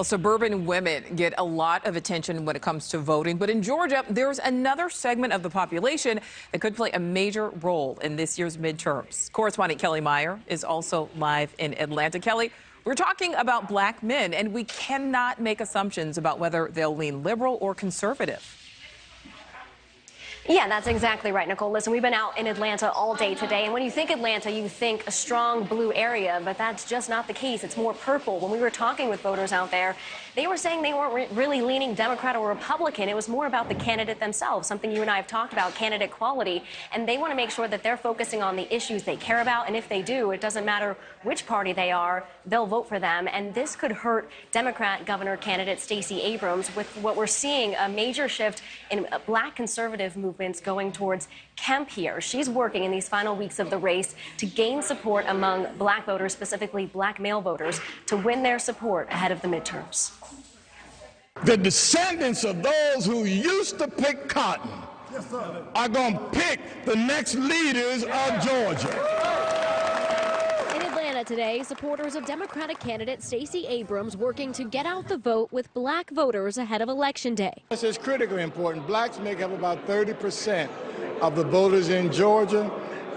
Well, suburban women get a lot of attention when it comes to voting, but in Georgia, there's another segment of the population that could play a major role in this year's midterms. Correspondent Kelly Meyer is also live in Atlanta. Kelly, we're talking about black men, and we cannot make assumptions about whether they'll lean liberal or conservative. Yeah, that's exactly right, Nicole. Listen, we've been out in Atlanta all day today, and when you think Atlanta, you think a strong blue area, but that's just not the case. It's more purple. When we were talking with voters out there, they were saying they weren't really leaning Democrat or Republican. It was more about the candidate themselves, something you and I have talked about, candidate quality, and they want to make sure that they're focusing on the issues they care about, and if they do, it doesn't matter which party they are, they'll vote for them, and this could hurt Democrat governor candidate Stacey Abrams with what we're seeing, a major shift in black conservative movements going towards Kemp here. She's working in these final weeks of the race to gain support among black voters, specifically black male voters, to win their support ahead of the midterms. The descendants of those who used to pick cotton are going to pick the next leaders of Georgia. In Atlanta today, supporters of Democratic candidate Stacey Abrams working to get out the vote with black voters ahead of Election Day. This is critically important. Blacks make up about 30% of the voters in Georgia,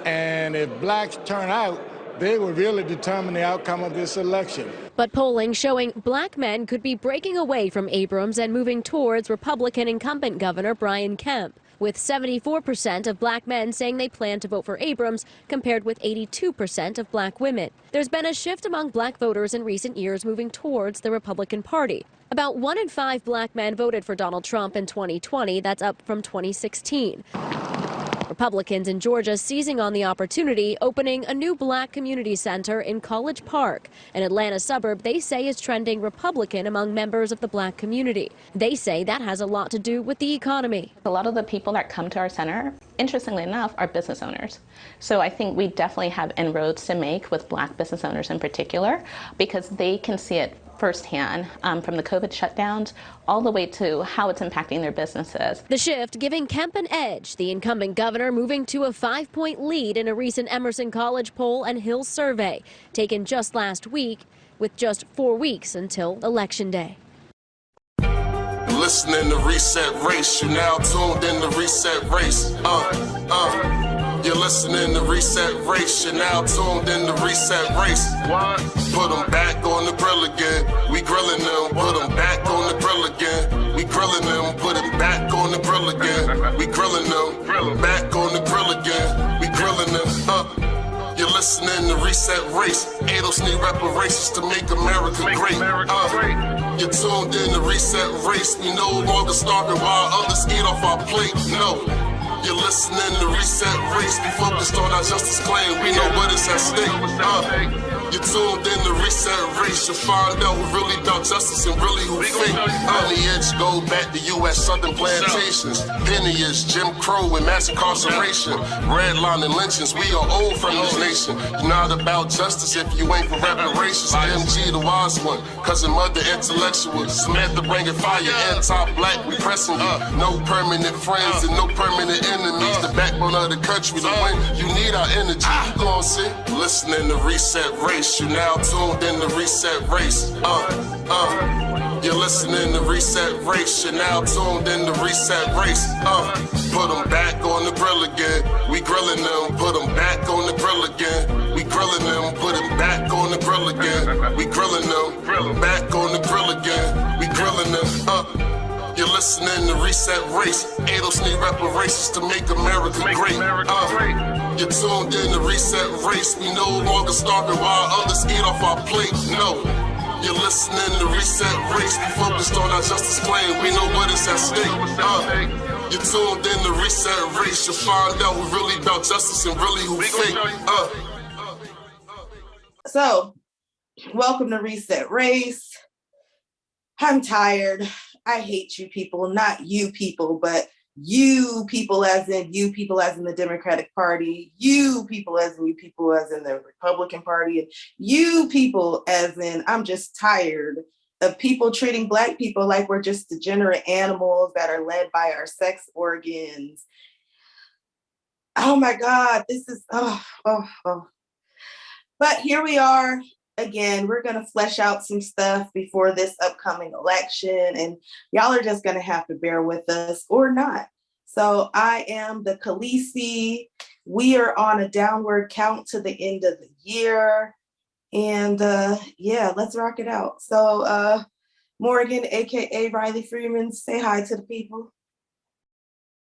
and if blacks turn out, they will really determine the outcome of this election. But polling showing black men could be breaking away from Abrams and moving towards Republican incumbent Governor Brian Kemp, with 74% of black men saying they plan to vote for Abrams, compared with 82% of black women. There's been a shift among black voters in recent years moving towards the Republican Party. About 1 in 5 black men voted for Donald Trump in 2020. That's up from 2016. Republicans in Georgia seizing on the opportunity, opening a new black community center in College Park, an Atlanta suburb they say is trending Republican among members of the black community. They say that has a lot to do with the economy. A lot of the people that come to our center, interestingly enough, are business owners. So I think we definitely have inroads to make with black business owners in particular, because they can see it firsthand, from the COVID shutdowns all the way to how it's impacting their businesses. The shift giving Kemp an edge, the incumbent governor moving to a 5-point lead in a recent Emerson College poll and Hill survey taken just last week, with just 4 weeks until Election Day. Listening to Reset Race, you now tuned in to Reset Race. You're listening to Reset Race, you're now tuned in to Reset Race. What? Put them back on the grill again. We grilling them, put them back on the grill again. We grilling them, put them back on the grill again. We grilling them, back on the grill again. We grilling them, You're listening to Reset Race. ADOS need reparations to make America great. You're tuned in to Reset Race. We no longer starving while others eat off our plate. No. You're listening to Reset Race. We focused on our justice claim. We know what is at stake. You're tuned in to Reset Race. You'll find out who really about justice and really who fake. Lineage go back to US Southern plantations. Penniers, Jim Crow, and mass incarceration. Redlining lynchings. We are old from this nation. You're not about justice if you ain't for reparations. MG the wise one. Cousin mother intellectual. Samantha bringing fire. Anti-black, we pressing you. No permanent friends and no permanent enemies. The backbone of the country. To win, you need our energy. You gon' see. Listening to Reset Race. You now tuned in to Reset Race. You're listening to Reset Race. You're now tuned in to Reset Race. Put them back on the grill again. We grilling them. Put them back on the grill again. We grilling them. Put them back on the grill again. We grilling them. Back on the grill again. We grilling them. You're listening to Reset Race. ADOS need reparations to make America great. You're tuned in to Reset Race. We no longer starving while others eat off our plate. No. You're listening to Reset Race. We focused on our justice claim. We know what is at stake. You're tuned in to Reset Race. You'll find out who really about justice and really who fake. So, welcome to Reset Race. I'm tired. I hate you people, not you people, but you people as in you people as in the Democratic Party, you people as in you people as in the Republican Party, and you people as in I'm just tired of people treating Black people like we're just degenerate animals that are led by our sex organs. Oh my God, this is, But here we are. again, we're going to flesh out some stuff before this upcoming election, and y'all are just going to have to bear with us or not. So I am the Khaleesi. We are on a downward count to the end of the year. And yeah, let's rock it out. So Morgan, aka Riley Freeman, say hi to the people.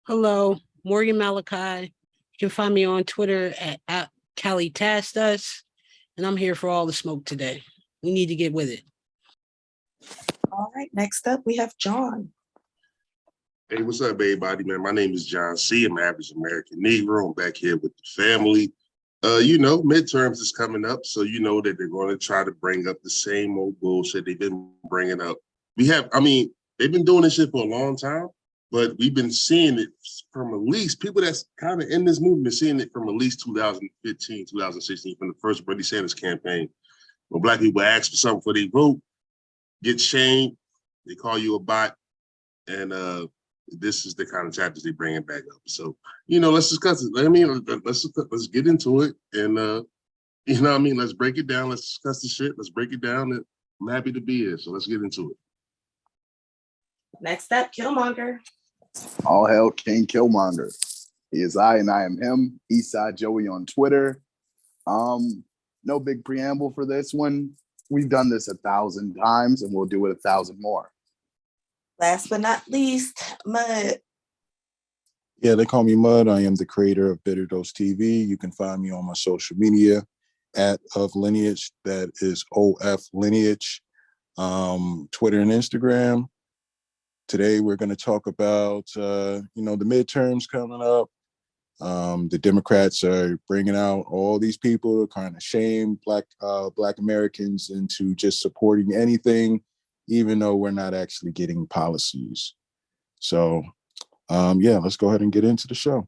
Hello, Morgan Malachi. You can find me on Twitter at Callie Tasked Us, and I'm here for all the smoke today. We need to get with it. All right, next up we have John. Hey, what's up, everybody, man? My name is John C. I'm an average American Negro. I'm back here with the family. Midterms is coming up, so you know that they're going to try to bring up the same old bullshit they've been bringing up. They've been doing this shit for a long time, but we've been seeing it from at least people that's kind of in this movement, seeing it from at least 2015, 2016, from the first Bernie Sanders campaign. When Black people ask for something for their vote, get shamed, they call you a bot, and this is the kind of chapters they bring it back up. So, let's discuss it. Let's get into it, and let's break it down. Let's discuss the shit. Let's break it down. And I'm happy to be here. So let's get into it. Next up, Killmonger. All hail King Killmonger. He is I and I am him. Eastside Joey on Twitter. No big preamble for this one. We've done this 1,000 times and we'll do it 1,000 more. Last but not least, Mud. Yeah, they call me Mud. I am the creator of Bitter Dose TV. You can find me on my social media at Of Lineage. That is OF Lineage. Twitter and Instagram. Today we're going to talk about the midterms coming up. The Democrats are bringing out all these people trying to shame Black Americans into just supporting anything, even though we're not actually getting policies. So, let's go ahead and get into the show.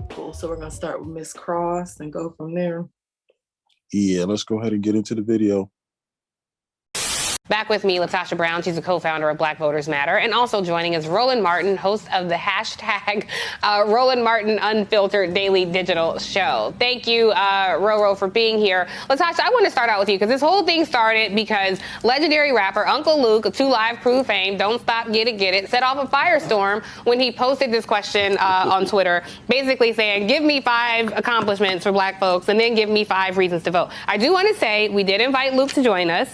Cool. So we're going to start with Miss Cross and go from there. Yeah, let's go ahead and get into the video. Back with me, Latasha Brown. She's a co-founder of Black Voters Matter. And also joining is Roland Martin, host of the hashtag Roland Martin Unfiltered Daily Digital Show. Thank you, Roro, for being here. Latasha, I want to start out with you because this whole thing started because legendary rapper Uncle Luke, of 2 Live Crew fame, Don't Stop, Get It, set off a firestorm when he posted this question on Twitter, basically saying, give me 5 accomplishments for Black folks and then give me 5 reasons to vote. I do want to say we did invite Luke to join us.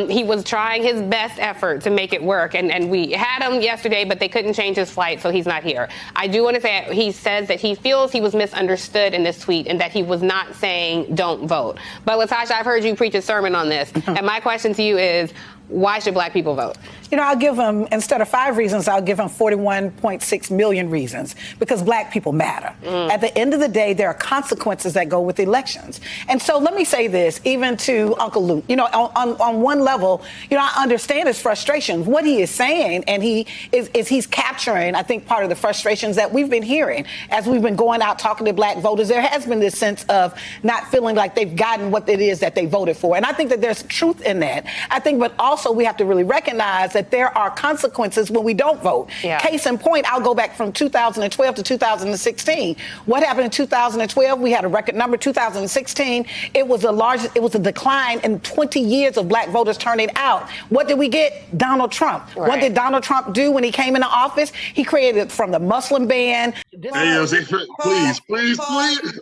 He was trying his best effort to make it work, and we had him yesterday, but they couldn't change his flight, so he's not here. I do want to say he says that he feels he was misunderstood in this tweet and that he was not saying don't vote. But Latasha, I've heard you preach a sermon on this, and my question to you is, why should Black people vote? I'll give them, instead of 5 reasons, I'll give them 41.6 million reasons, because Black people matter. At the end of the day, there are consequences that go with elections. And so let me say this, even to Uncle Luke, on one level, I understand his frustration. What he is saying, and he's capturing, I think, part of the frustrations that we've been hearing as we've been going out talking to Black voters. There has been this sense of not feeling like they've gotten what it is that they voted for. And I think that there's truth in that. I think, but also we have to really recognize that there are consequences when we don't vote. Yeah. Case in point, I'll go back from 2012 to 2016. What happened in 2012? We had a record number. 2016, it was a decline in 20 years of Black voters turning out. What did we get? Donald Trump. Right. What did Donald Trump do when he came into office? He created from the Muslim ban. Please.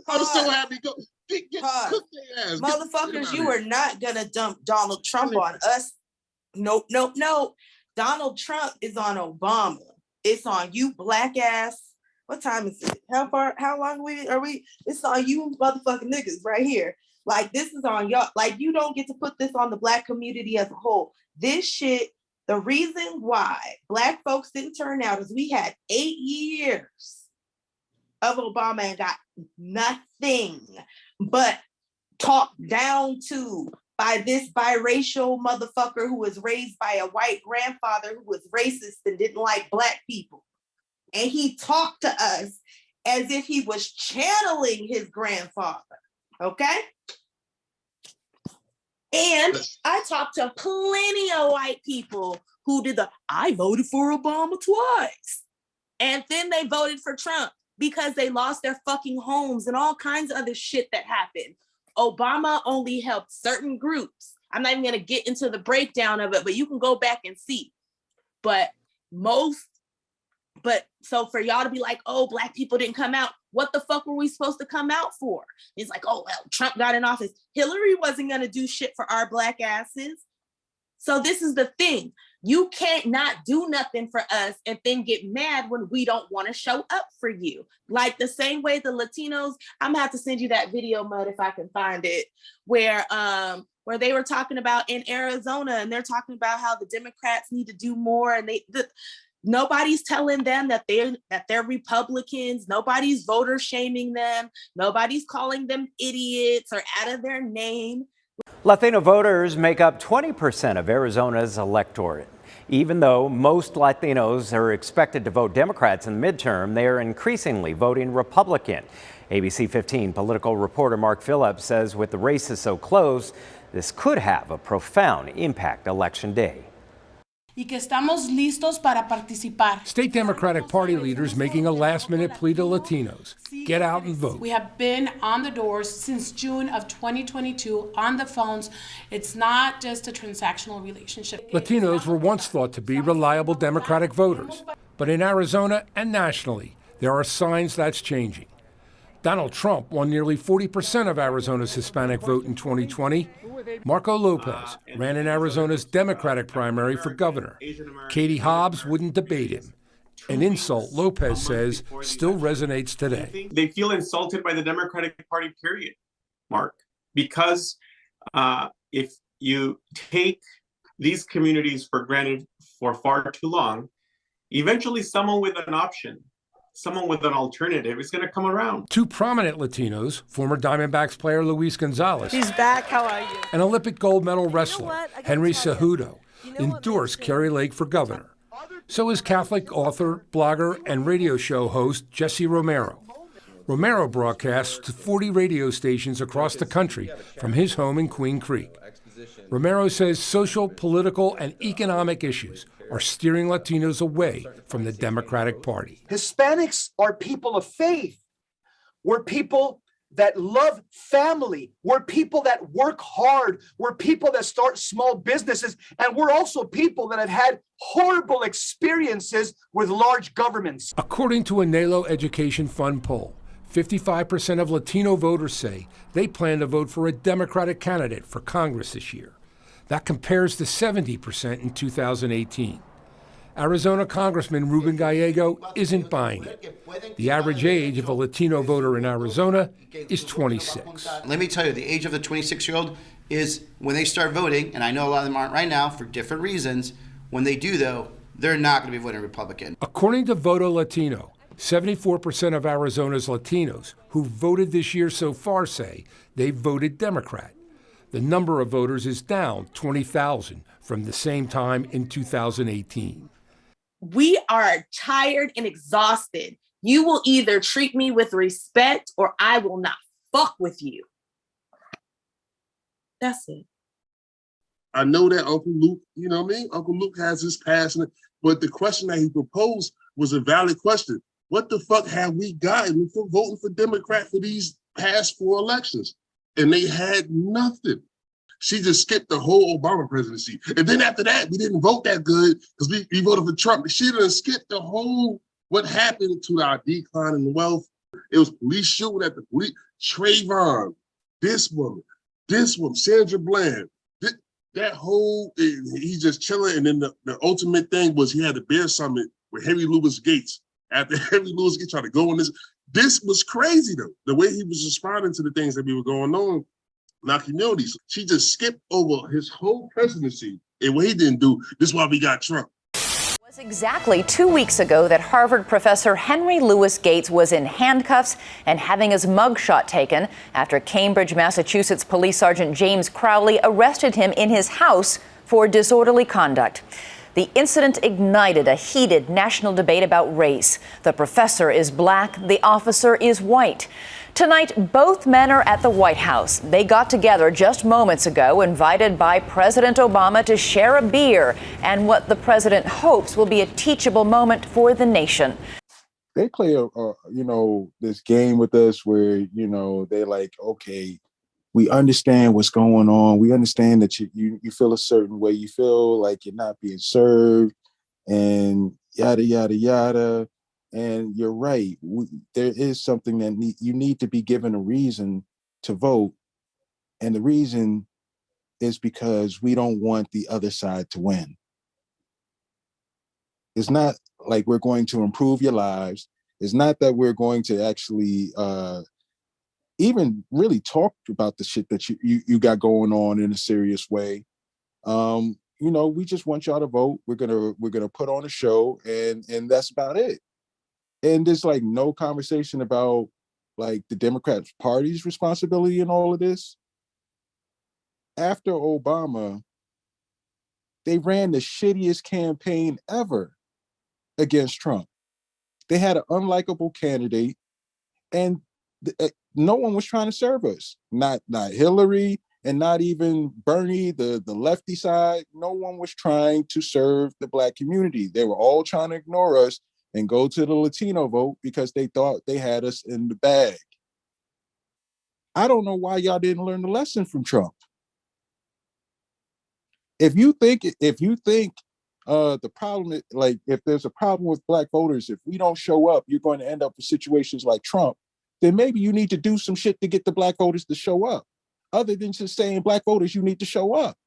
I'm so happy. Cook their ass. Motherfuckers, you are not going to dump Donald Trump on us. Nope. Donald Trump is on Obama. It's on you, Black ass. What time is it? How long are we? It's on you motherfucking niggas right here. Like, this is on y'all. Like, you don't get to put this on the Black community as a whole. This shit, the reason why Black folks didn't turn out is we had 8 years of Obama and got nothing but talked down to by this biracial motherfucker who was raised by a white grandfather who was racist and didn't like Black people. And he talked to us as if he was channeling his grandfather, okay? And I talked to plenty of white people who did I voted for Obama twice. And then they voted for Trump because they lost their fucking homes and all kinds of other shit that happened. Obama only helped certain groups. I'm not even going to get into the breakdown of it, but you can go back and see. So for y'all to be like, oh, Black people didn't come out. What the fuck were we supposed to come out for? It's like, oh, well, Trump got in office. Hillary wasn't going to do shit for our Black asses. So this is the thing. You can't not do nothing for us and then get mad when we don't want to show up for you. Like the same way the Latinos, I'm gonna have to send you that video, Mud, if I can find it, where they were talking about in Arizona, and they're talking about how the Democrats need to do more, and nobody's telling them that they're Republicans. Nobody's voter shaming them. Nobody's calling them idiots or out of their name. Latino voters make up 20% of Arizona's electorate. Even though most Latinos are expected to vote Democrats in the midterm, they are increasingly voting Republican. ABC 15 political reporter Mark Phillips says with the races so close, this could have a profound impact Election Day. Y que estamos listos para participar. State Democratic Party leaders making a last-minute plea to Latinos. Get out and vote. We have been on the doors since June of 2022, on the phones. It's not just a transactional relationship. Latinos were once thought to be reliable Democratic voters. But in Arizona and nationally, there are signs that's changing. Donald Trump won nearly 40% of Arizona's Hispanic vote in 2020. Marco Lopez ran in Arizona's Democratic primary for governor. Katie Hobbs wouldn't debate him. An insult, Lopez says, still resonates today. They feel insulted by the Democratic Party, period, Mark, because if you take these communities for granted for far too long, eventually someone with an option, someone with an alternative is going to come around. Two prominent Latinos, former Diamondbacks player Luis Gonzalez. He's back. How are you? And Olympic gold medal wrestler Henry Cejudo endorsed Kerry Lake for governor. So is Catholic author, blogger, and radio show host Jesse Romero. Romero broadcasts to 40 radio stations across the country from his home in Queen Creek. Romero says social, political, and economic issues are steering Latinos away from the Democratic Party. Hispanics are people of faith. We're people that love family. We're people that work hard. We're people that start small businesses. And we're also people that have had horrible experiences with large governments. According to a NALO Education Fund poll, 55% of Latino voters say they plan to vote for a Democratic candidate for Congress this year. That compares to 70% in 2018. Arizona Congressman Ruben Gallego isn't buying it. The average age of a Latino voter in Arizona is 26. Let me tell you, the age of the 26-year-old is when they start voting, and I know a lot of them aren't right now for different reasons. When they do, though, they're not going to be voting Republican. According to Voto Latino, 74% of Arizona's Latinos who voted this year so far say they voted Democrat. The number of voters is down 20,000 from the same time in 2018. We are tired and exhausted. You will either treat me with respect or I will not fuck with you. That's it. I know that Uncle Luke, you know what I mean? Uncle Luke has his passion, but the question that he proposed was a valid question. What the fuck have we gotten for voting for Democrat for these past 4 elections? And they had nothing. She just skipped the whole Obama presidency. And then after that, we didn't vote that good because we voted for Trump. She done skipped the whole, what happened to our decline in wealth. It was police shooting at the police. Trayvon, this woman, Sandra Bland, that whole, he's just chilling. And then the ultimate thing was he had a bear summit with Henry Louis Gates. After Henry Louis Gates tried to go on this was crazy though. The way he was responding to the things that were going on in our communities. She just skipped over his whole presidency. And what he didn't do, this is why we got Trump. It was exactly 2 weeks ago that Harvard professor Henry Louis Gates was in handcuffs and having his mugshot taken after Cambridge, Massachusetts police sergeant James Crowley arrested him in his house for disorderly conduct. The incident ignited a heated national debate about race. The professor is black, the officer is white. Tonight, both men are at the White House. They got together just moments ago, invited by President Obama to share a beer and what the president hopes will be a teachable moment for the nation. They play this game with us where, they're like, okay, we understand what's going on. We understand that you feel a certain way. You feel like you're not being served and yada, yada, yada. And you're right. There is something that you need to be given a reason to vote. And the reason is because we don't want the other side to win. It's not like we're going to improve your lives. It's not that we're going to actually even really talk about the shit that you got going on in a serious way. We just want y'all to vote. We're gonna put on a show, and that's about it. And there's like no conversation about like the Democrat Party's responsibility in all of this. After Obama, they ran the shittiest campaign ever against Trump. They had an unlikable candidate, and no one was trying to serve us. Not Hillary, and not even Bernie, the lefty side. No one was trying to serve the Black community. They were all trying to ignore us and go to the Latino vote because they thought they had us in the bag. I don't know why y'all didn't learn the lesson from Trump. If you think the problem is, like, if there's a problem with Black voters, if we don't show up, you're going to end up with situations like Trump, then maybe you need to do some shit to get the Black voters to show up. Other than just saying Black voters, you need to show up.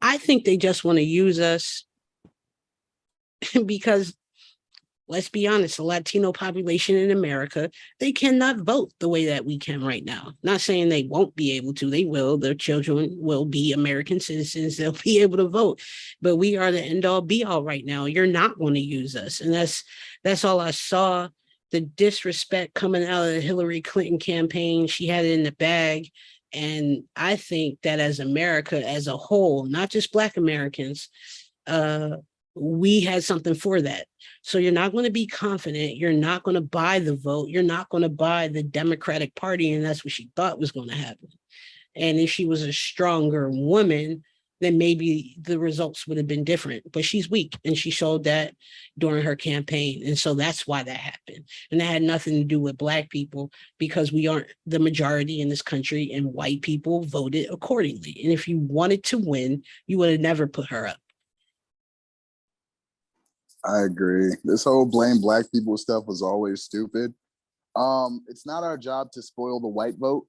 I think they just want to use us because, let's be honest, the Latino population in America, they cannot vote the way that we can right now. Not saying they won't be able to, they will. Their children will be American citizens. They'll be able to vote. But we are the end all be all right now. You're not going to use us. And that's all I saw. The disrespect coming out of the Hillary Clinton campaign. She had it in the bag. And I think that as America as a whole, not just Black Americans, we had something for that. So you're not going to be confident. You're not going to buy the vote. You're not going to buy the Democratic Party. And that's what she thought was going to happen. And if she was a stronger woman, then maybe the results would have been different. But she's weak, and she showed that during her campaign. And so that's why that happened. And that had nothing to do with Black people, because we aren't the majority in this country, and white people voted accordingly. And if you wanted to win, you would have never put her up. I agree. This whole blame Black people stuff was always stupid. It's not our job to spoil the white vote.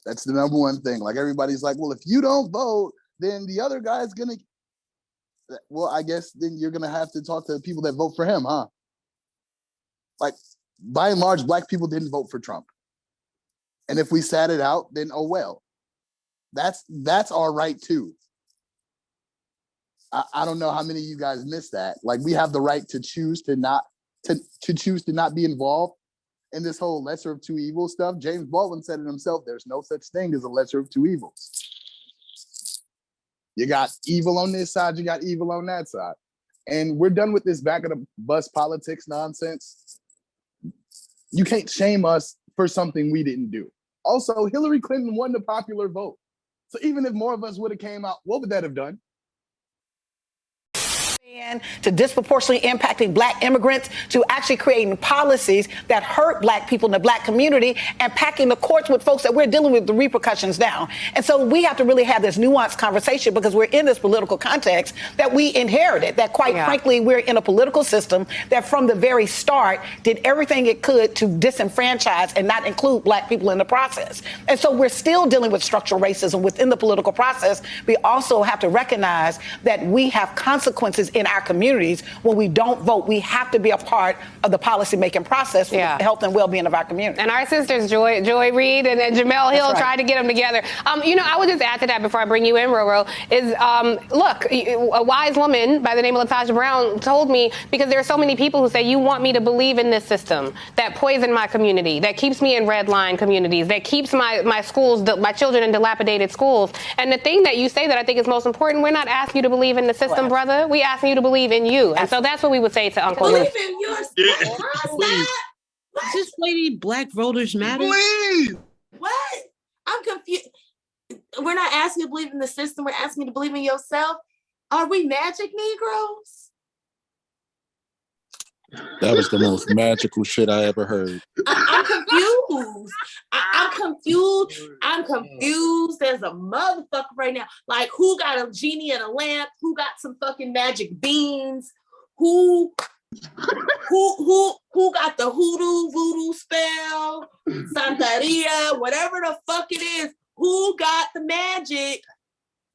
That's the number one thing. Like, everybody's like, well, if you don't vote, then the other guy's gonna. Well, I guess then you're gonna have to talk to the people that vote for him, huh? Like, by and large, Black people didn't vote for Trump. And if we sat it out, then oh well. That's our right too. I don't know how many of you guys missed that. Like, we have the right to choose to not be involved in this whole lesser of two evils stuff. James Baldwin said it himself. There's no such thing as a lesser of two evils. You got evil on this side, you got evil on that side. And we're done with this back of the bus politics nonsense. You can't shame us for something we didn't do. Also, Hillary Clinton won the popular vote. So even if more of us would have came out, what would that have done? To disproportionately impacting Black immigrants, to actually creating policies that hurt Black people in the Black community, and packing the courts with folks that we're dealing with the repercussions now. And so we have to really have this nuanced conversation, because we're in this political context that we inherited, that quite frankly, we're in a political system that from the very start did everything it could to disenfranchise and not include Black people in the process. And so we're still dealing with structural racism within the political process. We also have to recognize that we have consequences in in our communities when we don't vote. We have to be a part of the policy-making process for the health and well-being of our community. And our sisters, Joy Reid and Jamel Hill, tried to get them together. I would just add to that before I bring you in, Roro, is, look, a wise woman by the name of Latasha Brown told me, because there are so many people who say, you want me to believe in this system that poison my community, that keeps me in red line communities, that keeps my schools, my children in dilapidated schools. And the thing that you say that I think is most important, we're not asking you to believe in the system, brother. We asking you to believe in you. And so that's what we would say to Uncle Luke. Believe in yours. Please. Is this lady Black Voters Matter? Please. What? I'm confused. We're not asking you to believe in the system. We're asking you to believe in yourself. Are we magic Negroes? That was the most magical shit I ever heard. I'm confused. I'm confused. I'm confused as a motherfucker right now. Like, who got a genie in a lamp? Who got some fucking magic beans? Who got the hoodoo voodoo spell? Santeria, whatever the fuck it is. Who got the magic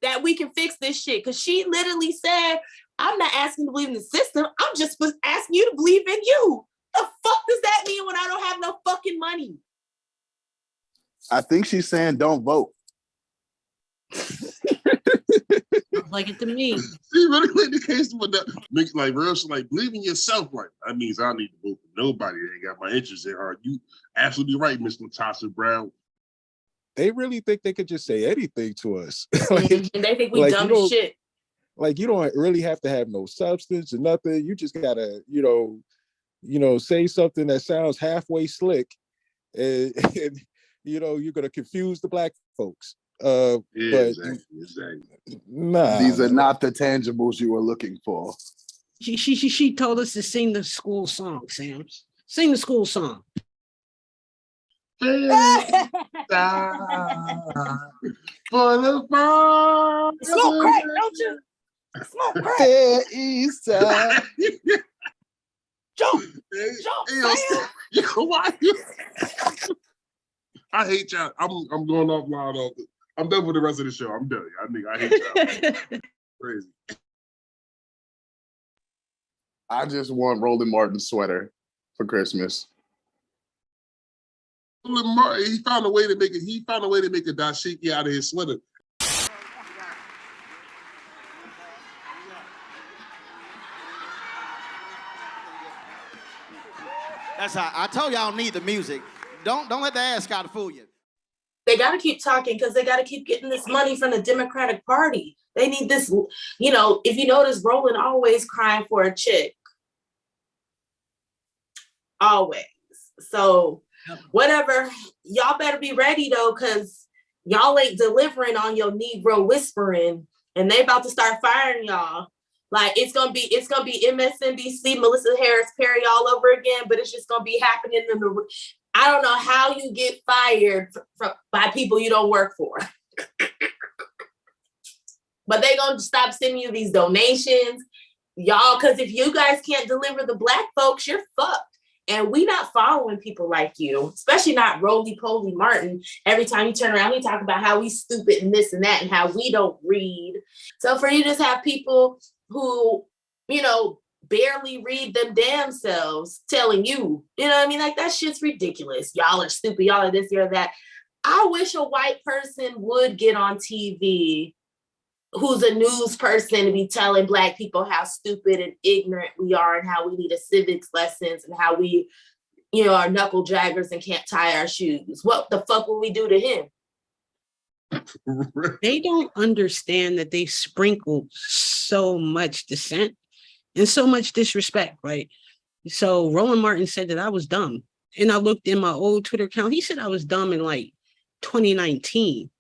that we can fix this shit? Because she literally said, I'm not asking you to believe in the system. I'm just asking you to believe in you. The fuck does that mean when I don't have no fucking money? I think she's saying don't vote. Like it to me. See, really made the case with that. Like, real shit, like, believe in yourself. Like, that means I don't need to vote for nobody that ain't got my interests at heart. You absolutely right, Miss Latasha Brown. They really think they could just say anything to us. And they think we dumb as shit. Like, you don't really have to have no substance or nothing. You just gotta, say something that sounds halfway slick, and you're gonna confuse the Black folks. Exactly. Nah, these are not the tangibles you were looking for. She told us to sing the school song, Sam. Sing the school song. For the fun. Smoke crack, don't you? Smoke crack. Fair East Side. Jump, Sam. Why? I hate y'all. I'm going off loud. I'm done with the rest of the show. I'm done. I hate y'all. Crazy. I just want Roland Martin's sweater for Christmas. Roland Martin, he found a way to make it. He found a way to make a dashiki out of his sweater. That's how I told y'all need the music. Don't let the ass gotta fool you. They got to keep talking because they got to keep getting this money from the Democratic Party. They need this, if you notice, Roland always crying for a chick. Always. So whatever, y'all better be ready though, because y'all ain't delivering on your Negro whispering, and they about to start firing y'all. Like, it's gonna be MSNBC, Melissa Harris Perry all over again, but it's just gonna be happening in the. I don't know how you get fired by people you don't work for. But they gonna stop sending you these donations, y'all, because if you guys can't deliver the Black folks, you're fucked. And we not following people like you, especially not Roly-Poly Martin. Every time you turn around, we talk about how we stupid and this and that and how we don't read. So for you to just have people who, barely read them damn selves telling you, what I mean? Like, that shit's ridiculous. Y'all are stupid. Y'all are this, you're that. I wish a white person would get on TV who's a news person to be telling Black people how stupid and ignorant we are and how we need a civics lessons and how we, are knuckle draggers and can't tie our shoes. What the fuck will we do to him? They don't understand that they sprinkled so much dissent and so much disrespect, right? So Roland Martin said that I was dumb. And I looked in my old Twitter account. He said I was dumb in like 2019.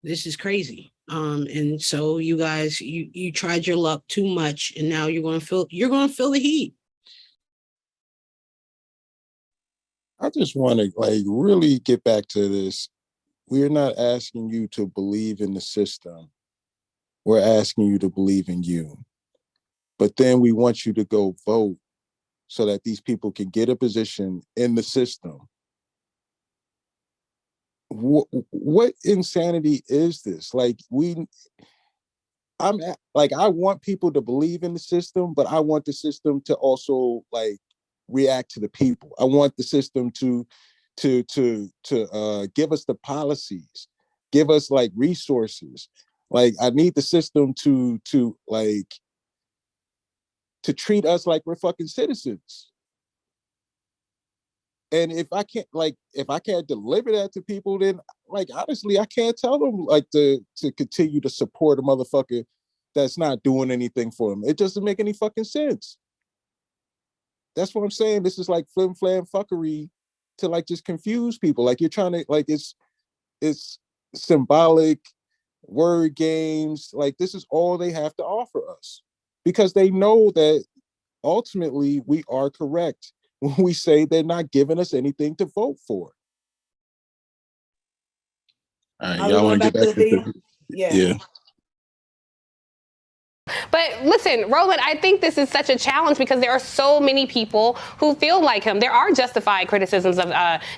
This is crazy. And so you guys, you tried your luck too much, and now you're going to feel the heat. I just want to really get back to this. We're not asking you to believe in the system. We're asking you to believe in you. But then we want you to go vote so that these people can get a position in the system. What insanity is this? Like, I want people to believe in the system, but I want the system to also like react to the people. I want the system to give us the policies, give us like resources. Like I need the system to treat us like we're fucking citizens. And if I can't deliver that to people, then like honestly, I can't tell them like to continue to support a motherfucker that's not doing anything for them. It doesn't make any fucking sense. That's what I'm saying. This is like flim flam fuckery to like just confuse people. Like you're trying to like it's symbolic word games. Like this is all they have to offer us because they know that ultimately we are correct when we say they're not giving us anything to vote for. All right, y'all want to get back to the video? Yeah. But listen, Roland, I think this is such a challenge because there are so many people who feel like him. There are justified criticisms of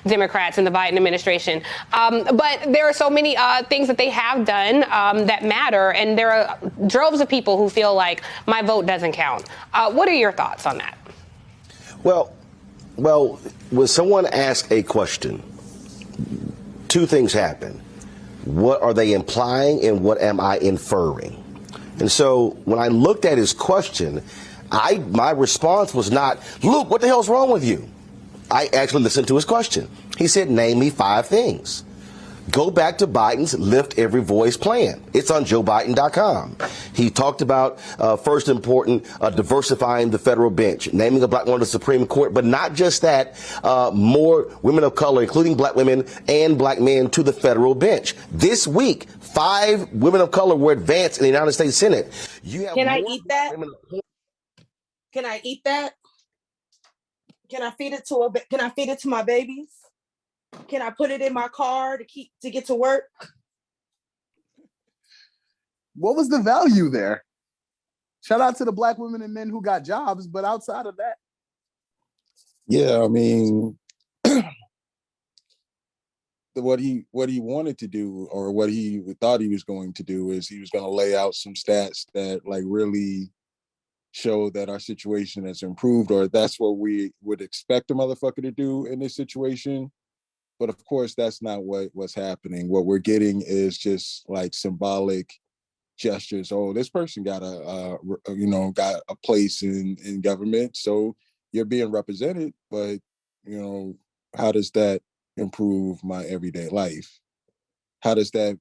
Democrats in the Biden administration. But there are so many things that they have done that matter. And there are droves of people who feel like my vote doesn't count. What are your thoughts on that? Well, when someone asks a question, two things happen. What are they implying and what am I inferring? And so when I looked at his question, my response was not, Luke, what the hell's wrong with you? I actually listened to his question. He said, name me 5 things. Go back to Biden's Lift Every Voice plan. It's on JoeBiden.com. He talked about, first important, diversifying the federal bench, naming a black woman to the Supreme Court, but not just that, more women of color, including black women and black men, to the federal bench. This week, 5 women of color were advanced in the United States Senate. Can I eat that? Can I eat that? Can I feed it to my babies? Can I put it in my car to get to work? What was the value there? Shout out to the black women and men who got jobs, but outside of that. Yeah, I mean, what he wanted to do, or what he thought he was going to do, is he was going to lay out some stats that like really show that our situation has improved, or that's what we would expect a motherfucker to do in this situation. But of course, that's not what's happening. What we're getting is just like symbolic gestures. Oh, this person got got a place in government, so you're being represented. But how does that improve my everyday life? How does that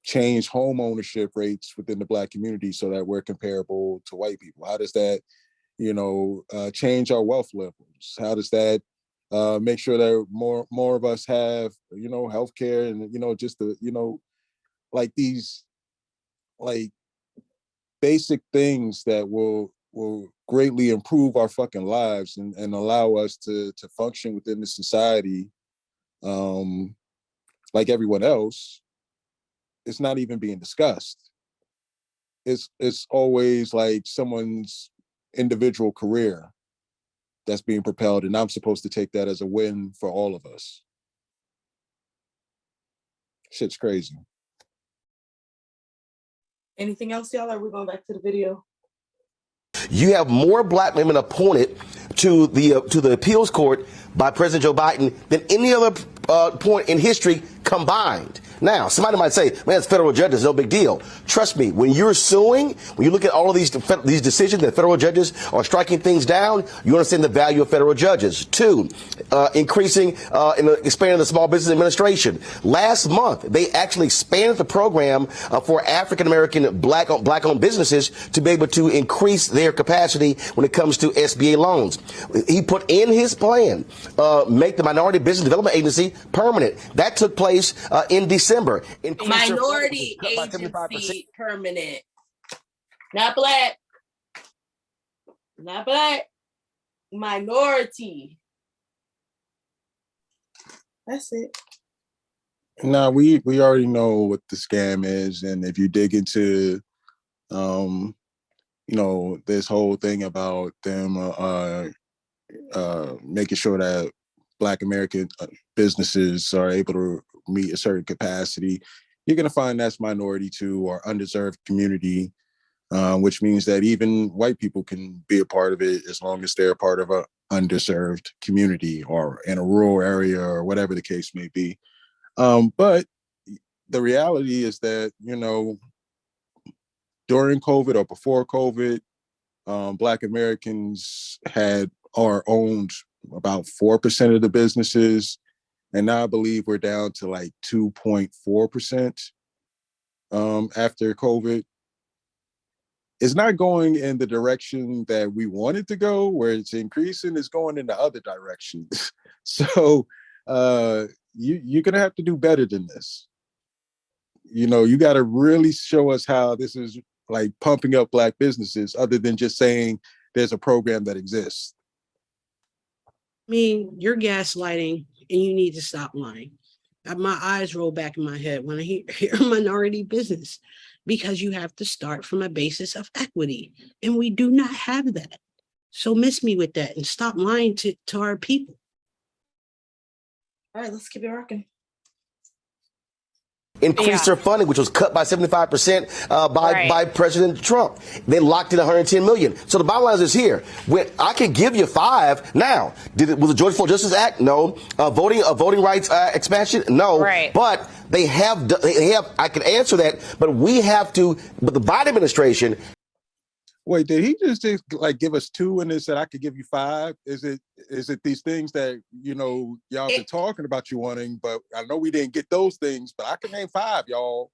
change home ownership rates within the black community so that we're comparable to white people? How does that change our wealth levels? How does that make sure that more of us have healthcare and just the like these like basic things that will greatly improve our fucking lives and allow us to function within the society like everyone else. It's not even being discussed. It's always like someone's individual career that's being propelled, and I'm supposed to take that as a win for all of us. Shit's crazy. Anything else, y'all? Or are we going back to the video? You have more black women appointed to the appeals court by President Joe Biden than any other point in history combined. Now, somebody might say, man, it's federal judges, no big deal. Trust me, when you're suing, when you look at all of these decisions that federal judges are striking things down, you understand the value of federal judges. 2, increasing and expanding the Small Business Administration. Last month, they actually expanded the program for African-American black-owned businesses to be able to increase their capacity when it comes to SBA loans. He put in his plan, make the Minority Business Development Agency permanent. That took place in December. Minority agency permanent. Not black. Not black. Minority. That's it. Now we already know what the scam is, and if you dig into this whole thing about them making sure that Black American businesses are able to meet a certain capacity, you're going to find that's minority too, or undeserved community, which means that even white people can be a part of it as long as they're a part of a underserved community or in a rural area or whatever the case may be. But the reality is that, during COVID or before COVID, Black Americans had or owned about 4% of the businesses. And now I believe we're down to like 2.4% after COVID. It's not going in the direction that we want it to go, where it's increasing. It's going in the other direction. So you're going to have to do better than this. You got to really show us how this is like pumping up Black businesses, other than just saying there's a program that exists. I mean, you're gaslighting and you need to stop lying. My eyes roll back in my head when I hear minority business, because you have to start from a basis of equity. And we do not have that. So miss me with that and stop lying to our people. All right, let's keep it rocking. Increased their funding, which was cut by 75% by President Trump. They locked in $110 million. So the bottom line is here: when I could give you 5 now. Was the Georgia Floyd Justice Act? No. Voting rights expansion? No. Right. But they have. I can answer that. But we have to. But the Biden administration. Wait, did he just like give us 2 and then said I could give you 5? Is it these things that y'all been talking about you wanting? But I know we didn't get those things, but I can name 5, y'all.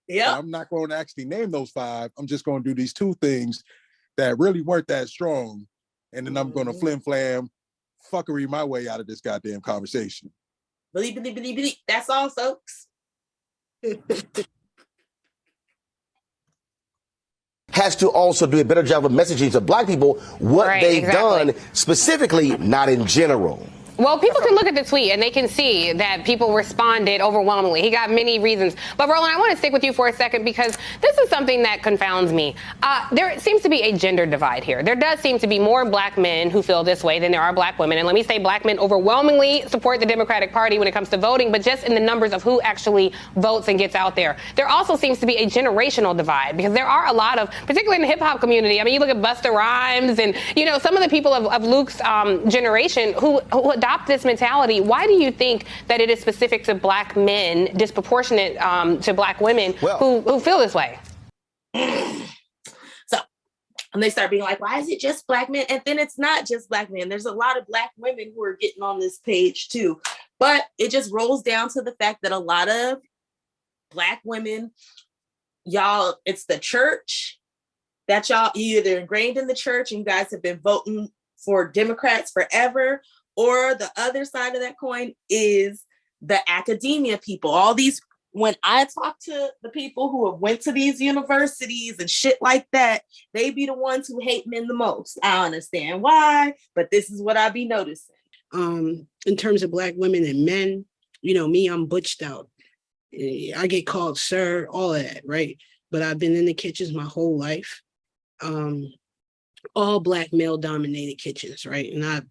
Yeah, I'm not going to actually name those 5. I'm just going to do these 2 things that really weren't that strong, and then I'm going to flim flam fuckery my way out of this goddamn conversation. Believe. That's all, folks. Has to also do a better job of messaging to Black people what they've done specifically, not in general. Well, people can look at the tweet and they can see that people responded overwhelmingly. He got many reasons. But Roland, I want to stick with you for a second, because this is something that confounds me. There seems to be a gender divide here. There does seem to be more Black men who feel this way than there are Black women. And let me say, Black men overwhelmingly support the Democratic Party when it comes to voting, but just in the numbers of who actually votes and gets out there. There also seems to be a generational divide, because there are a lot of, particularly in the hip hop community, I mean, you look at Busta Rhymes and, some of the people of Luke's generation who adopt this mentality. Why do you think that it is specific to Black men, disproportionate to Black women who feel this way? So, and they start being like, why is it just Black men? And then it's not just Black men. There's a lot of Black women who are getting on this page too. But it just rolls down to the fact that a lot of Black women, y'all, it's the church that y'all either ingrained in the church and you guys have been voting for Democrats forever, or the other side of that coin is the academia people. All these, when I talk to the people who have went to these universities and shit like that, they be the ones who hate men the most. I understand why, but this is what I be noticing. In terms of Black women and men, me, I'm butched out. I get called sir, all of that, right? But I've been in the kitchens my whole life. All Black male dominated kitchens, right? And I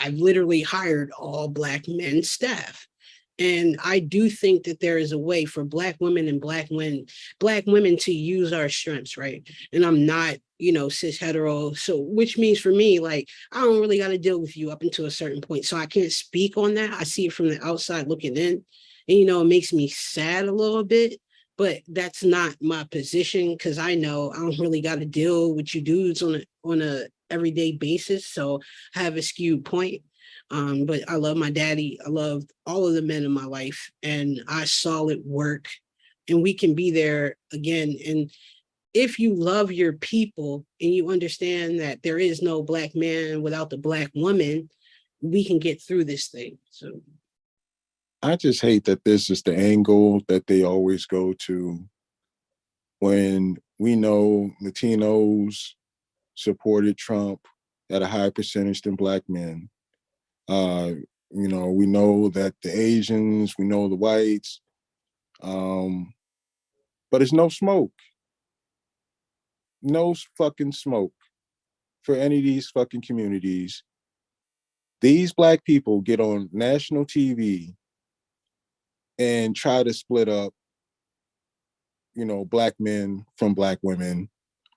literally hired all Black men staff. And I do think that there is a way for Black women and Black women to use our strengths, right? And I'm not, cis hetero. So, which means for me, like, I don't really got to deal with you up until a certain point. So I can't speak on that. I see it from the outside looking in. And, it makes me sad a little bit, but that's not my position, because I know I don't really got to deal with you dudes on a everyday basis. So I have a skewed point. But I love my daddy. I love all of the men in my life, and I saw it work, and we can be there again. And if you love your people and you understand that there is no Black man without the Black woman, we can get through this thing. So I just hate that this is the angle that they always go to when we know Latinos supported Trump at a higher percentage than Black men. We know that the Asians, we know the whites, but it's no smoke. No fucking smoke for any of these fucking communities. These Black people get on national TV and try to split up black men from black women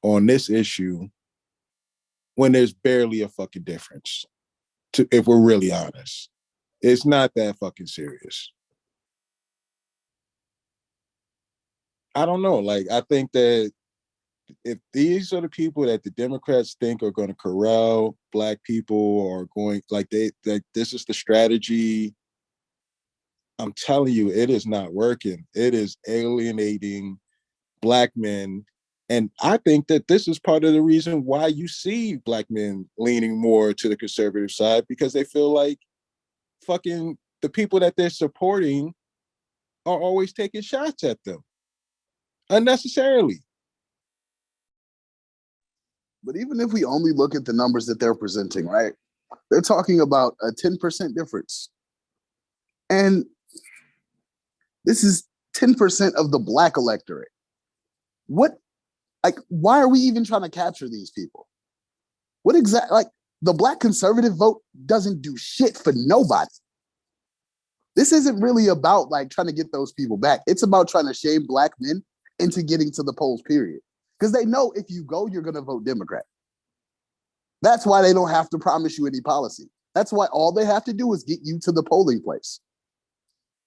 on this issue when there's barely a fucking difference, if we're really honest. It's not that fucking serious. I don't know. Like, I think that if these are the people that the Democrats think are going to corral black people or going this is the strategy, I'm telling you, it is not working. It is alienating black men. And I think that this is part of the reason why you see black men leaning more to the conservative side, because they feel like fucking the people that they're supporting are always taking shots at them unnecessarily. But even if we only look at the numbers that they're presenting, right? They're talking about a 10% difference. And this is 10% of the black electorate. Why are we even trying to capture these people? What exactly, the black conservative vote doesn't do shit for nobody. This isn't really about trying to get those people back. It's about trying to shame black men into getting to the polls, period. Because they know if you go, you're going to vote Democrat. That's why they don't have to promise you any policy. That's why all they have to do is get you to the polling place.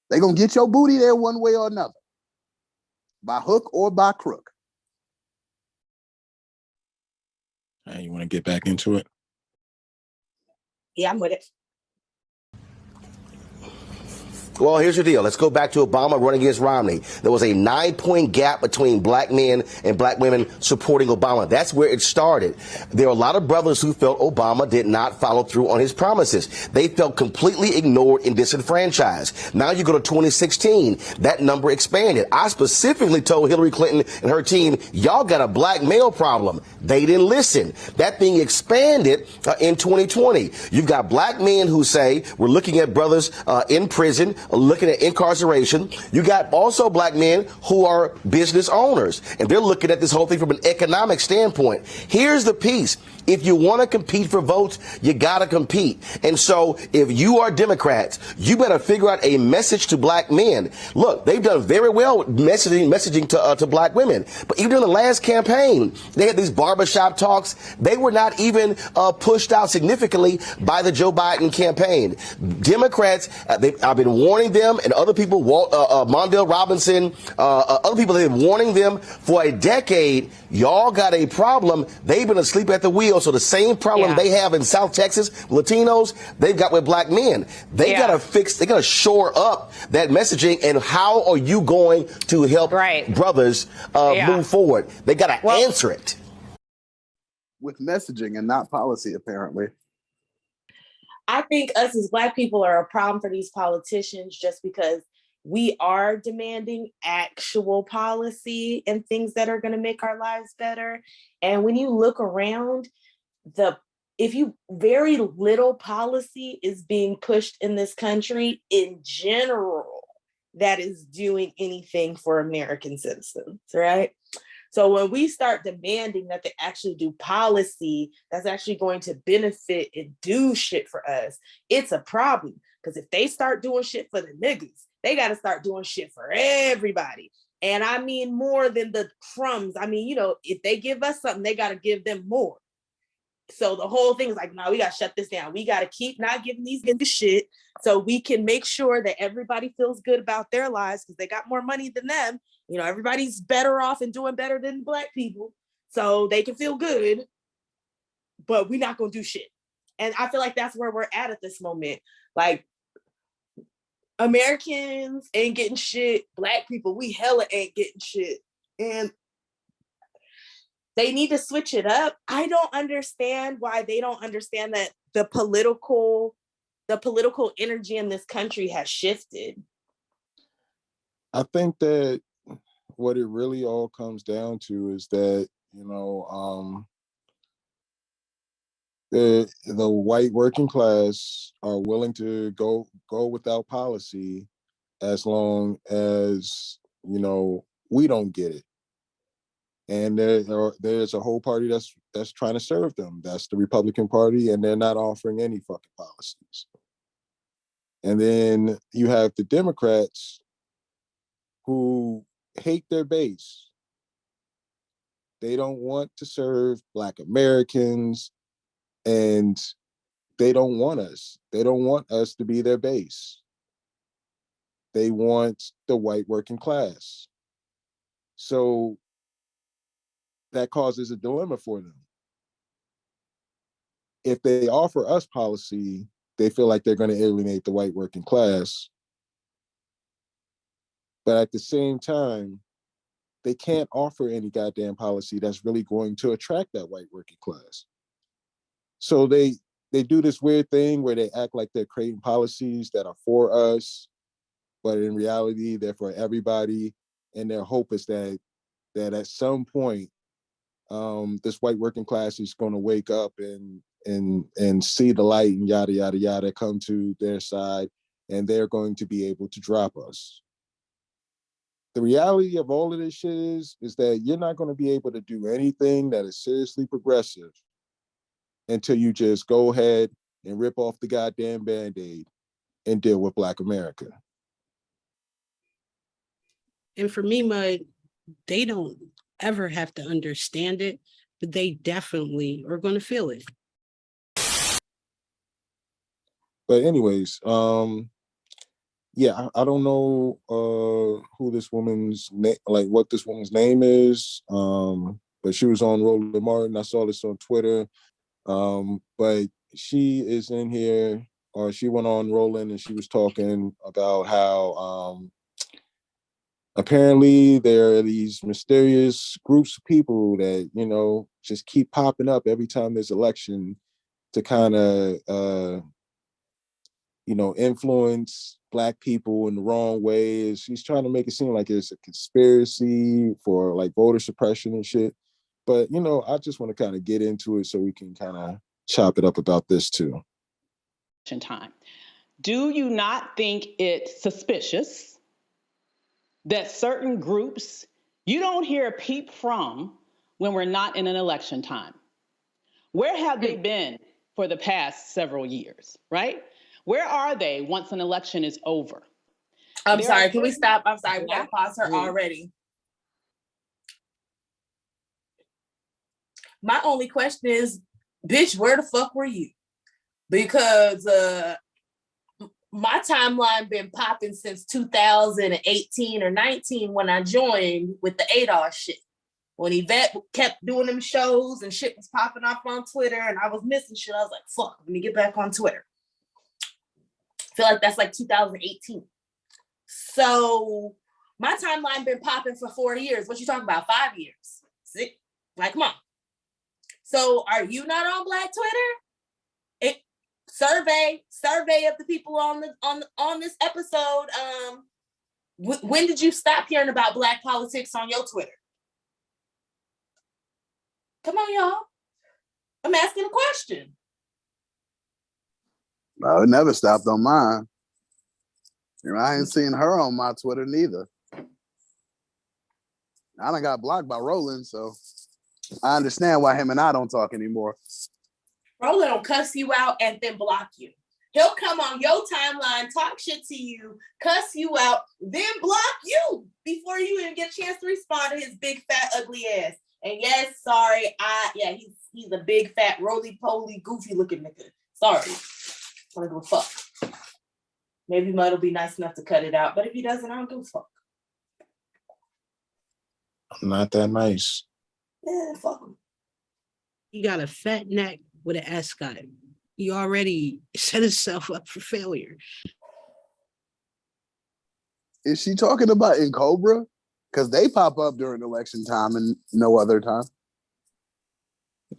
They're going to get your booty there one way or another, by hook or by crook. You want to get back into it? Yeah, I'm with it. Well, here's the deal. Let's go back to Obama running against Romney. There was a 9-point gap between black men and black women supporting Obama. That's where it started. There are a lot of brothers who felt Obama did not follow through on his promises. They felt completely ignored and disenfranchised. Now you go to 2016, that number expanded. I specifically told Hillary Clinton and her team, y'all got a black male problem. They didn't listen. That thing expanded in 2020. You've got black men who say we're looking at brothers in prison, looking at incarceration. You got also black men who are business owners, and they're looking at this whole thing from an economic standpoint. Here's the piece. If you want to compete for votes, you got to compete. And so if you are Democrats, you better figure out a message to black men. Look, they've done very well with messaging to black women. But even during the last campaign, they had these barbershop talks. They were not even pushed out significantly by the Joe Biden campaign. Democrats, I've been warning them, and other people, Mondale Robinson, other people, they've been warning them for a decade. Y'all got a problem. They've been asleep at the wheel. So the same problem they have in South Texas, Latinos, they've got with black men. They got to fix, they got to shore up that messaging. And how are you going to help brothers move forward? They got to answer it. With messaging and not policy, apparently. I think us as black people are a problem for these politicians just because we are demanding actual policy and things that are going to make our lives better. And when you look around, very little policy is being pushed in this country in general that is doing anything for American citizens, right? So when we start demanding that they actually do policy that's actually going to benefit and do shit for us, it's a problem. Because if they start doing shit for the niggas, they got to start doing shit for everybody. And I mean more than the crumbs. I mean, if they give us something, they got to give them more. So the whole thing is like, no, we got to shut this down. We got to keep not giving these niggas shit so we can make sure that everybody feels good about their lives because they got more money than them. Everybody's better off and doing better than black people. So they can feel good, but we're not going to do shit. And I feel like that's where we're at this moment. Like, Americans ain't getting shit. Black people, we hella ain't getting shit. And they need to switch it up. I don't understand why they don't understand that the political energy in this country has shifted. I think that what it really all comes down to is that, the white working class are willing to go without policy as long as, we don't get it. And there's a whole party that's trying to serve them. That's the Republican Party, and they're not offering any fucking policies. And then you have the Democrats who hate their base. They don't want to serve Black Americans, and they don't want us. They don't want us to be their base. They want the white working class. So that causes a dilemma for them. If they offer us policy, they feel like they're going to alienate the white working class. But at the same time, they can't offer any goddamn policy that's really going to attract that white working class. So they do this weird thing where they act like they're creating policies that are for us, but in reality, they're for everybody. And their hope is that at some point, this white working class is going to wake up and see the light and yada, yada, yada, come to their side, and they're going to be able to drop us. The reality of all of this shit is that you're not going to be able to do anything that is seriously progressive until you just go ahead and rip off the goddamn Band-Aid and deal with Black America. And for me, Mud, they don't ever have to understand it, but they definitely are going to feel it. But anyways, yeah, I don't know who this woman's name, like what this woman's name is, but she was on Roland Martin. I saw this on Twitter, but she is in here, or she went on Roland and she was talking about how apparently there are these mysterious groups of people that, you know, just keep popping up every time there's election to kind of you know, influence Black people in the wrong ways. She's trying to make it seem like it's a conspiracy for like voter suppression and shit. But, you know, I just want to kind of get into it so we can kind of chop it up about this too. Time. Do you not think it's suspicious that certain groups you don't hear a peep from when we're not in an election time? Where have they been for the past several years, right? Where are they once an election is over? I'm sorry, can we stop? I'm sorry, we gotta pause her already. My only question is, bitch, where the fuck were you? Because my timeline been popping since 2018 or 19 when I joined with the ADOS shit. When Yvette kept doing them shows and shit was popping off on Twitter and I was missing shit, I was like, fuck, let me get back on Twitter. I feel like that's like 2018. So my timeline been popping for 4 years. What you talking about? 5 years? 6? Like, come on. So are you not on Black Twitter? Survey of the people on this episode. When did you stop hearing about Black politics on your Twitter? Come on, y'all. I'm asking a question. No, it never stopped on mine. You know, I ain't seen her on my Twitter neither. I done got blocked by Roland, so I understand why him and I don't talk anymore. Roland will cuss you out and then block you. He'll come on your timeline, talk shit to you, cuss you out, then block you before you even get a chance to respond to his big, fat, ugly ass. And yes, sorry, he's a big, fat, roly-poly, goofy-looking nigga. Sorry. I don't give a fuck. Maybe Mud will be nice enough to cut it out, but if he doesn't, I don't give a fuck. I'm not that nice. Yeah, fuck him. He got a fat neck with an ascot. He already set himself up for failure. Is she talking about in Cobra? Because they pop up during election time and no other time.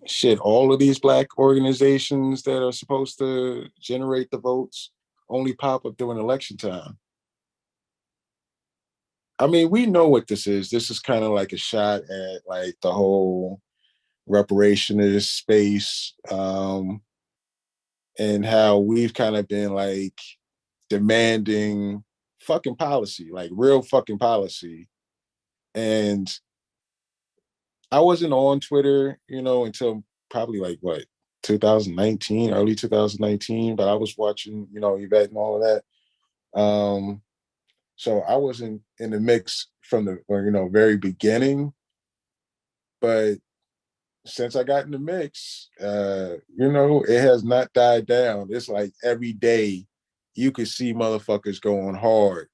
Shit, all of these Black organizations that are supposed to generate the votes only pop up during election time. I mean, we know what this is. This is kind of like a shot at like the whole reparationist space, and how we've kind of been like demanding fucking policy, like real fucking policy. And I wasn't on Twitter, you know, until probably like what, 2019, early 2019, but I was watching, you know, Yvette and all of that. So I wasn't in the mix from the very beginning, but since I got in the mix, it has not died down. It's like every day you could see motherfuckers going hard.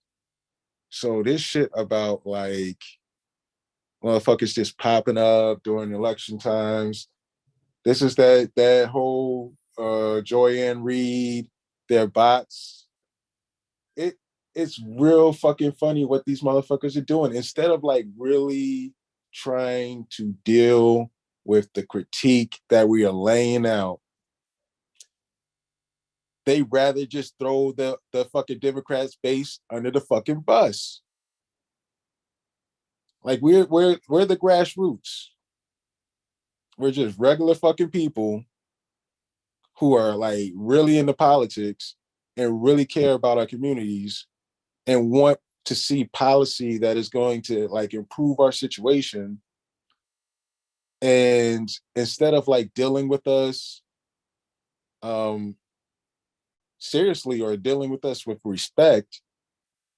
So this shit about like motherfuckers just popping up during election times. This is that whole Joyanne Reed, their bots. It's real fucking funny what these motherfuckers are doing. Instead of like really trying to deal with the critique that we are laying out, they rather just throw the fucking Democrats base under the fucking bus. Like we're the grassroots. We're just regular fucking people who are like really into politics and really care about our communities and want to see policy that is going to like improve our situation. And instead of like dealing with us seriously or dealing with us with respect,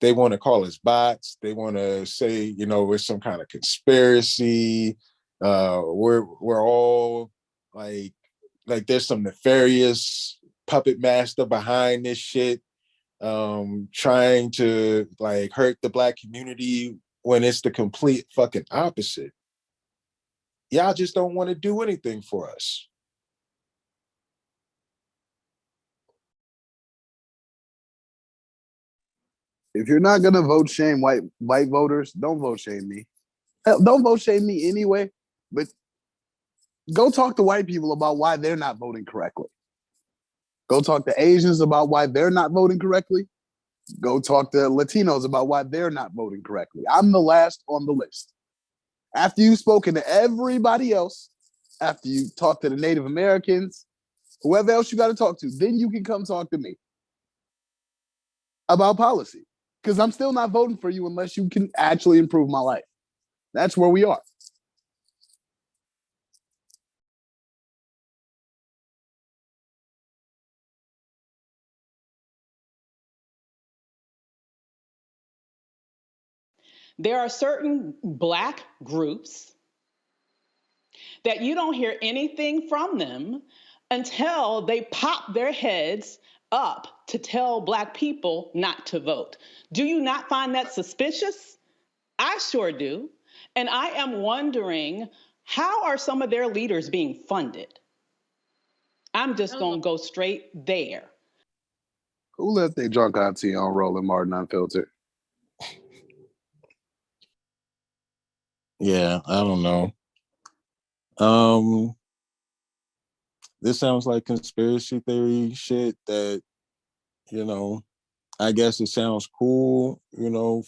they want to call us bots. They want to say, it's some kind of conspiracy. We're all like there's some nefarious puppet master behind this shit, trying to like hurt the Black community when it's the complete fucking opposite. Y'all just don't want to do anything for us. If you're not gonna vote shame white voters, don't vote shame me. Hell, don't vote shame me anyway. But go talk to white people about why they're not voting correctly. Go talk to Asians about why they're not voting correctly. Go talk to Latinos about why they're not voting correctly. I'm the last on the list. After you've spoken to everybody else, after you talk to the Native Americans, whoever else you got to talk to, then you can come talk to me about policy. Because I'm still not voting for you unless you can actually improve my life. That's where we are. There are certain Black groups that you don't hear anything from them until they pop their heads up to tell Black people not to vote. Do you not find that suspicious? I sure do. And I am wondering, how are some of their leaders being funded? I'm just going to go straight there. Who let their drunk auntie on Roland Martin Unfiltered? Yeah, I don't know. This sounds like conspiracy theory shit that, I guess it sounds cool,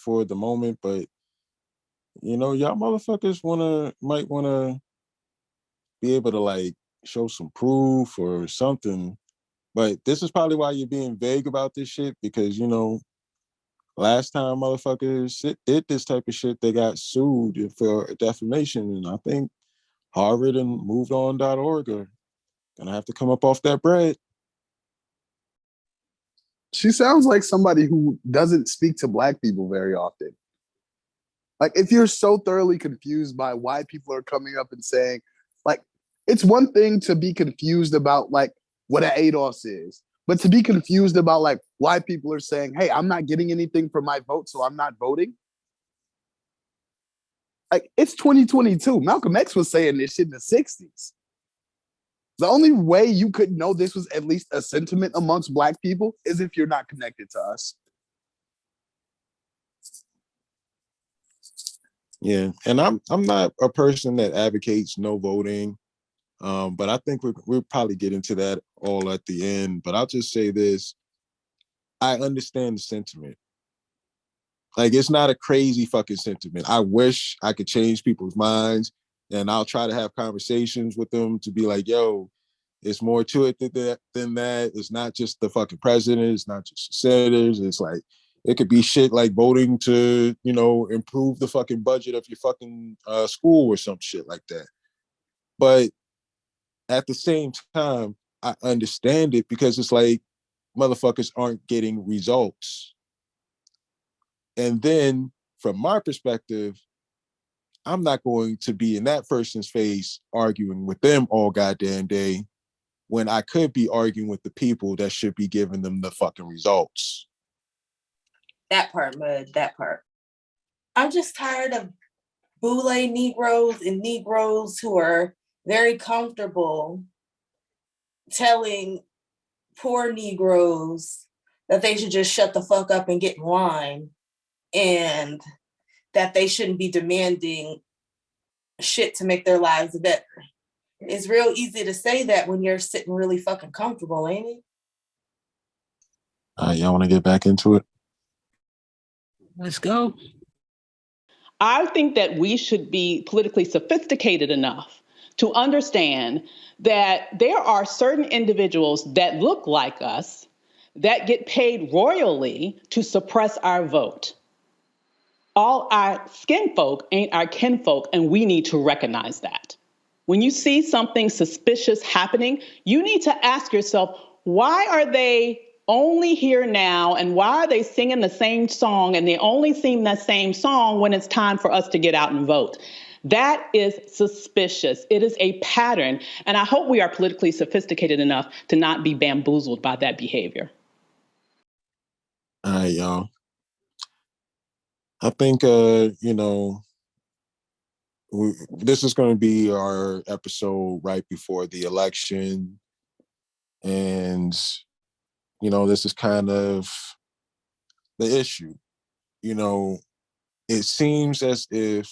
for the moment, but y'all motherfuckers might wanna be able to like show some proof or something. But this is probably why you're being vague about this shit, because last time motherfuckers did this type of shit, they got sued for defamation. And I think Harvard and MovedOn.org are gonna have to come up off that bread. She sounds like somebody who doesn't speak to Black people very often. Like, if you're so thoroughly confused by why people are coming up and saying, like, it's one thing to be confused about like what an ADOS is, but to be confused about like why people are saying, hey, I'm not getting anything for my vote, so I'm not voting. Like, it's 2022. Malcolm X was saying this shit in the 60s. The only way you could know this was at least a sentiment amongst Black people is if you're not connected to us. Yeah, and I'm not a person that advocates no voting, but I think we'll probably get into that all at the end. But I'll just say this: I understand the sentiment. Like, it's not a crazy fucking sentiment. I wish I could change people's minds, and I'll try to have conversations with them to be like, yo, it's more to it than that. It's not just the fucking president. It's not just the senators. It's like, it could be shit like voting to, improve the fucking budget of your fucking school or some shit like that. But at the same time, I understand it because it's like motherfuckers aren't getting results. And then from my perspective, I'm not going to be in that person's face arguing with them all goddamn day when I could be arguing with the people that should be giving them the fucking results. That part, Mud, that part. I'm just tired of boule Negroes and Negroes who are very comfortable telling poor Negroes that they should just shut the fuck up and get in line, and that they shouldn't be demanding shit to make their lives better. It's real easy to say that when you're sitting really fucking comfortable, ain't it? Y'all want to get back into it? Let's go. I think that we should be politically sophisticated enough to understand that there are certain individuals that look like us that get paid royally to suppress our vote. All our skin folk ain't our kinfolk, and we need to recognize that. When you see something suspicious happening, you need to ask yourself, why are they only here now, and why are they singing the same song, and they only sing that same song when it's time for us to get out and vote? That is suspicious. It is a pattern, and I hope we are politically sophisticated enough to not be bamboozled by that behavior. All right, y'all. I think, this is going to be our episode right before the election. And, this is kind of the issue. It seems as if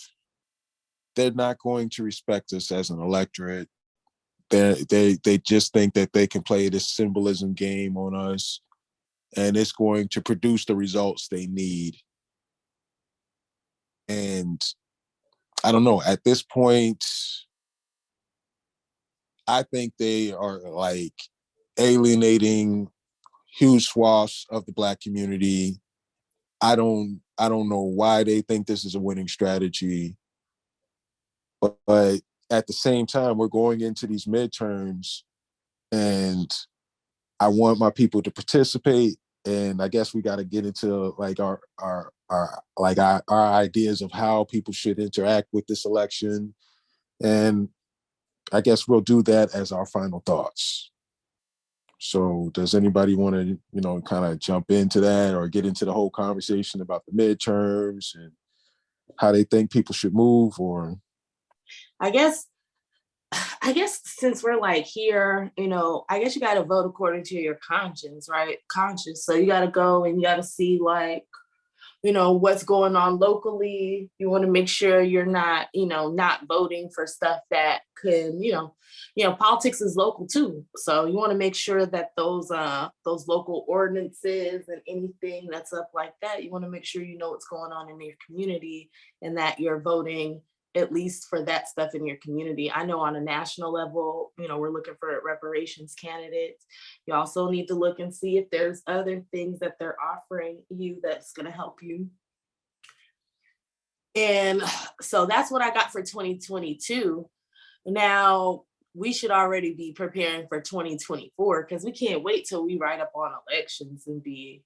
they're not going to respect us as an electorate. They just think that they can play this symbolism game on us, and it's going to produce the results they need. And I don't know, at this point, I think they are like alienating huge swaths of the Black community. I don't know why they think this is a winning strategy, but at the same time, we're going into these midterms, and I want my people to participate. And I guess we got to get into like our ideas of how people should interact with this election. And I guess we'll do that as our final thoughts. So does anybody want to, kind of jump into that or get into the whole conversation about the midterms and how they think people should move? Or I guess since we're like here, I guess you got to vote according to your conscience, right? Conscience. So you got to go and you got to see like, what's going on locally. You want to make sure you're not, not voting for stuff that could, politics is local too. So you want to make sure that those local ordinances and anything that's up like that, you want to make sure you know what's going on in your community and that you're voting at least for that stuff in your community. I know on a national level, we're looking for reparations candidates. You also need to look and see if there's other things that they're offering you that's going to help you. And so that's what I got for 2022. Now, we should already be preparing for 2024 because we can't wait till we write up on elections and be,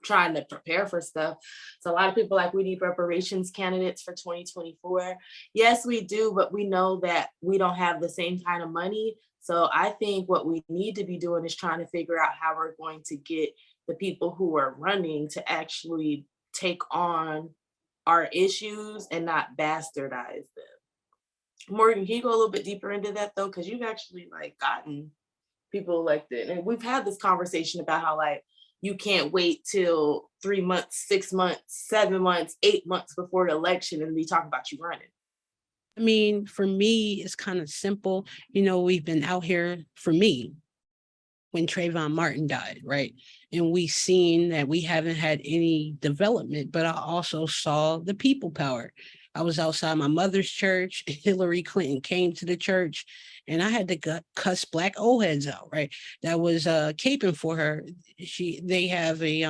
trying to prepare for stuff. So a lot of people like, we need reparations candidates for 2024. Yes, we do, but we know that we don't have the same kind of money. So I think what we need to be doing is trying to figure out how we're going to get the people who are running to actually take on our issues and not bastardize them. Morgan, can you go a little bit deeper into that though? Because you've actually like gotten people elected. And we've had this conversation about how like, you can't wait till 3 months, 6 months, 7 months, 8 months before the election and be talking about you running. I mean, for me, it's kind of simple. We've been out here, for me, when Trayvon Martin died, right? And we seen that we haven't had any development, but I also saw the people power. I was outside my mother's church. Hillary Clinton came to the church, and I had to cuss Black old heads out, right? That was caping for her. They have a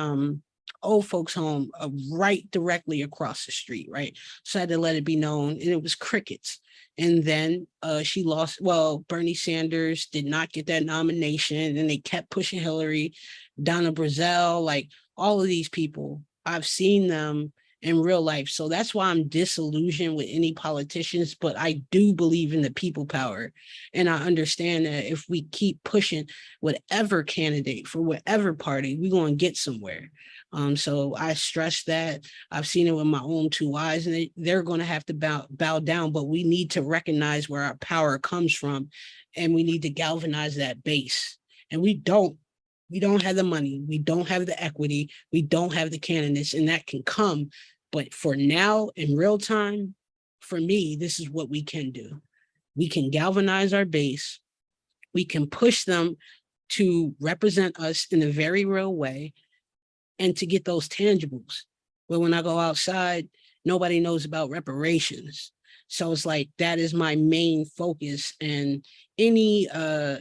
old folks home right directly across the street, right? So I had to let it be known, and it was crickets. And then she lost. Well, Bernie Sanders did not get that nomination, and they kept pushing Hillary, Donna Brazile, like all of these people. I've seen them in real life. So that's why I'm disillusioned with any politicians, but I do believe in the people power. And I understand that if we keep pushing whatever candidate for whatever party, we're going to get somewhere. So I stress that. I've seen it with my own two eyes, and they're going to have to bow down, but we need to recognize where our power comes from, and we need to galvanize that base. And we don't have the money, we don't have the equity, we don't have the candidates, and that can come. But for now, in real time, for me, this is what we can do. We can galvanize our base. We can push them to represent us in a very real way and to get those tangibles. But when I go outside, nobody knows about reparations. So it's like, that is my main focus. And any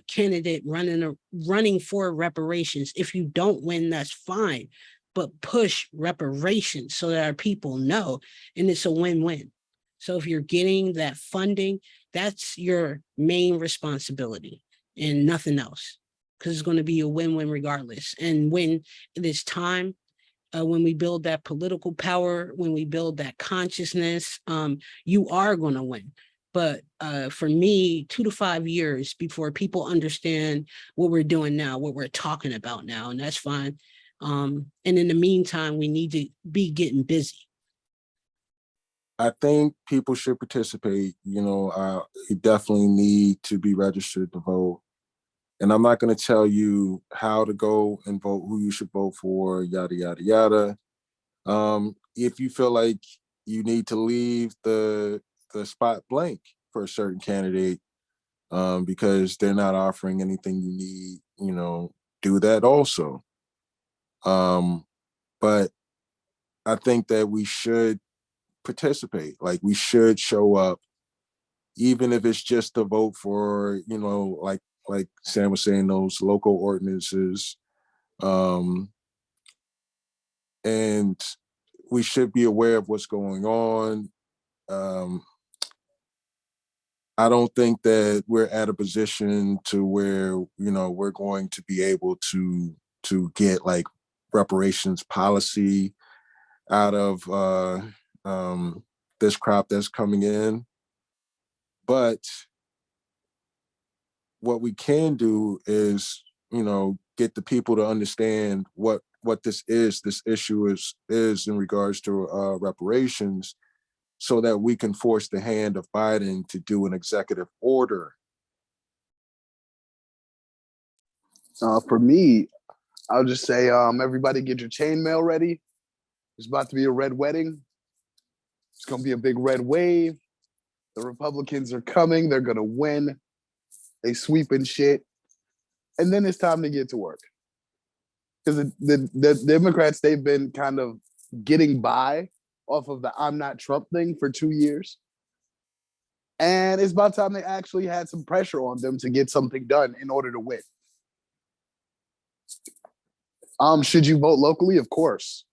candidate running for reparations, if you don't win, that's fine, but push reparations so that our people know, and it's a win-win. So if you're getting that funding, that's your main responsibility and nothing else, because it's going to be a win-win regardless. And when it is time, when we build that political power, when we build that consciousness, you are going to win. But for me, 2 to 5 years before people understand what we're doing now, what we're talking about now, and that's fine. And in the meantime, we need to be getting busy. I think people should participate. You definitely need to be registered to vote. And I'm not going to tell you how to go and vote, who you should vote for, yada, yada, yada. If you feel like you need to leave the spot blank for a certain candidate because they're not offering anything you need, do that also. But I think that we should participate. Like, we should show up, even if it's just to vote for, like Sam was saying, those local ordinances. And we should be aware of what's going on. I don't think that we're at a position to where, we're going to be able to get like reparations policy out of this crop that's coming in. But what we can do is, get the people to understand what this issue is in regards to reparations, so that we can force the hand of Biden to do an executive order. For me, I'll just say, everybody get your chainmail ready. There's about to be a red wedding. It's going to be a big red wave. The Republicans are coming. They're going to win. They sweeping shit. And then it's time to get to work. Because the Democrats, they've been kind of getting by off of the I'm not Trump thing for 2 years. And it's about time they actually had some pressure on them to get something done in order to win. Should you vote locally? Of course.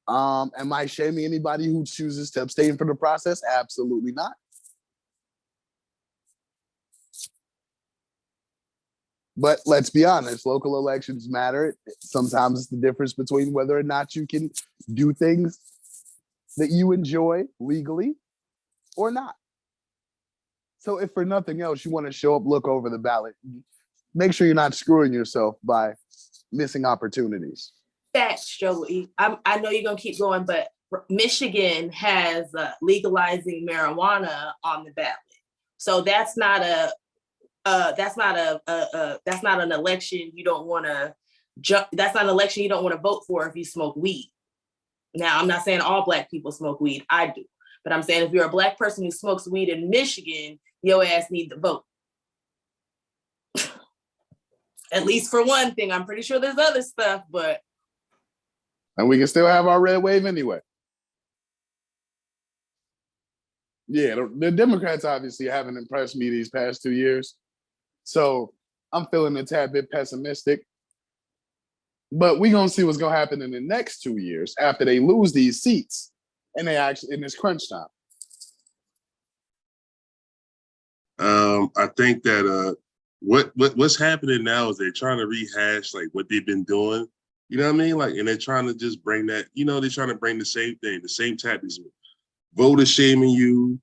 Am I shaming anybody who chooses to abstain from the process? Absolutely not. But let's be honest, local elections matter. Sometimes it's the difference between whether or not you can do things that you enjoy legally or not. So if for nothing else, you want to show up, look over the ballot, make sure you're not screwing yourself by missing opportunities. That's Joey. I know you're going to keep going, but Michigan has legalizing marijuana on the ballot. So that's not an election you don't want to that's not an election you don't want to vote for if you smoke weed. Now, I'm not saying all Black people smoke weed. I do. But I'm saying if you're a Black person who smokes weed in Michigan, your ass need to vote. At least for one thing. I'm pretty sure there's other stuff, but. And we can still have our red wave anyway. Yeah, the Democrats obviously haven't impressed me these past 2 years. So I'm feeling a tad bit pessimistic. But we're going to see what's going to happen in the next 2 years after they lose these seats and they actually in this crunch time. I think that what's happening now is they're trying to rehash like what they've been doing You know what I mean? Like, and they're trying to just bring that, they're trying to bring the same thing, the same tactics. Voter shaming you,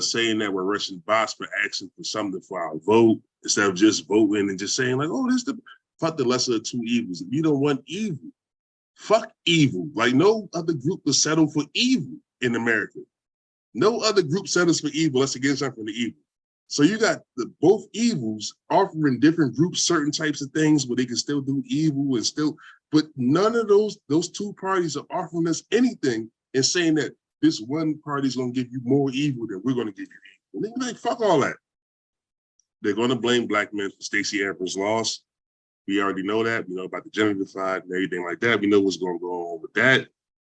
saying that we're Russian bots for asking for something for our vote instead of just voting and just saying like, oh, fuck the lesser of two evils. If you don't want evil, fuck evil. Like no other group will settle for evil in America. No other group settles for evil. Let's get something from the evil. So you got both evils offering different groups certain types of things where they can still do evil and still, but none of those two parties are offering us anything and saying that this one party is going to give you more evil than we're going to give you evil. And they're like, fuck all that. They're going to blame black men for Stacey Abrams' loss. We already know that. We know about the gender divide and everything like that. We know what's going to go on with that.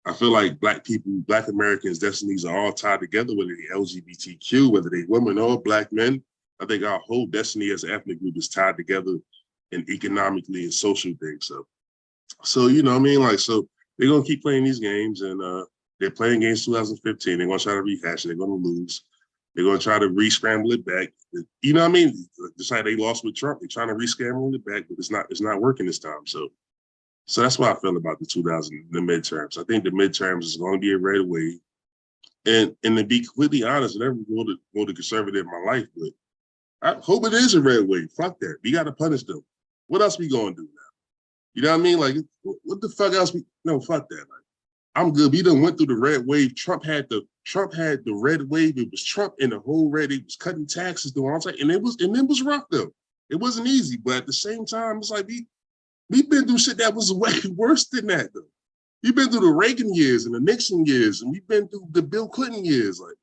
I feel like black people, black Americans' destinies are all tied together, whether they LGBTQ, whether they women or black men. I think our whole destiny as an ethnic group is tied together in economically and social things. So you know what I mean? Like, so they're going to keep playing these games, and they're playing games 2015. They're going to try to rehash it. They're going to lose. They're going to try to re-scramble it back. You know what I mean? Just like they lost with Trump, they're trying to re-scramble it back, but it's not working this time. So that's what I feel about the midterms. I think the midterms is going to be a red wave. And to be completely honest, I never voted conservative in my life, but I hope it is a red wave. Fuck that. We got to punish them. What else we going to do now? You know what I mean? Like, what the fuck else? No, fuck that. Like, I'm good. We done went through the red wave. Trump had the red wave. It was Trump and the whole red. He was cutting taxes, doing all that, and it was rough though. It wasn't easy, but at the same time, it's like we've been through shit that was way worse than that, though. We've been through the Reagan years and the Nixon years, and we've been through the Bill Clinton years. Like,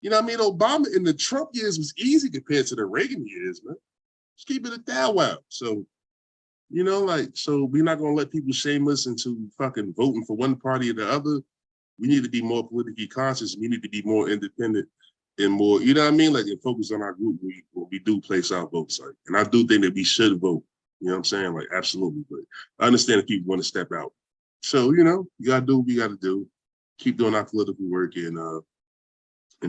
you know what I mean? Obama in the Trump years was easy compared to the Reagan years, man. Just keep it a thou wow. So, you know, like, so we're not going to let people shame us into fucking voting for one party or the other. We need to be more politically conscious. We need to be more independent and more, you know what I mean? Like, and focus on our group when we do place our votes. Like, and I do think that we should vote. You know what I'm saying? Like, absolutely. But I understand if people want to step out. So, you know, you got to do what we got to do. Keep doing our political work and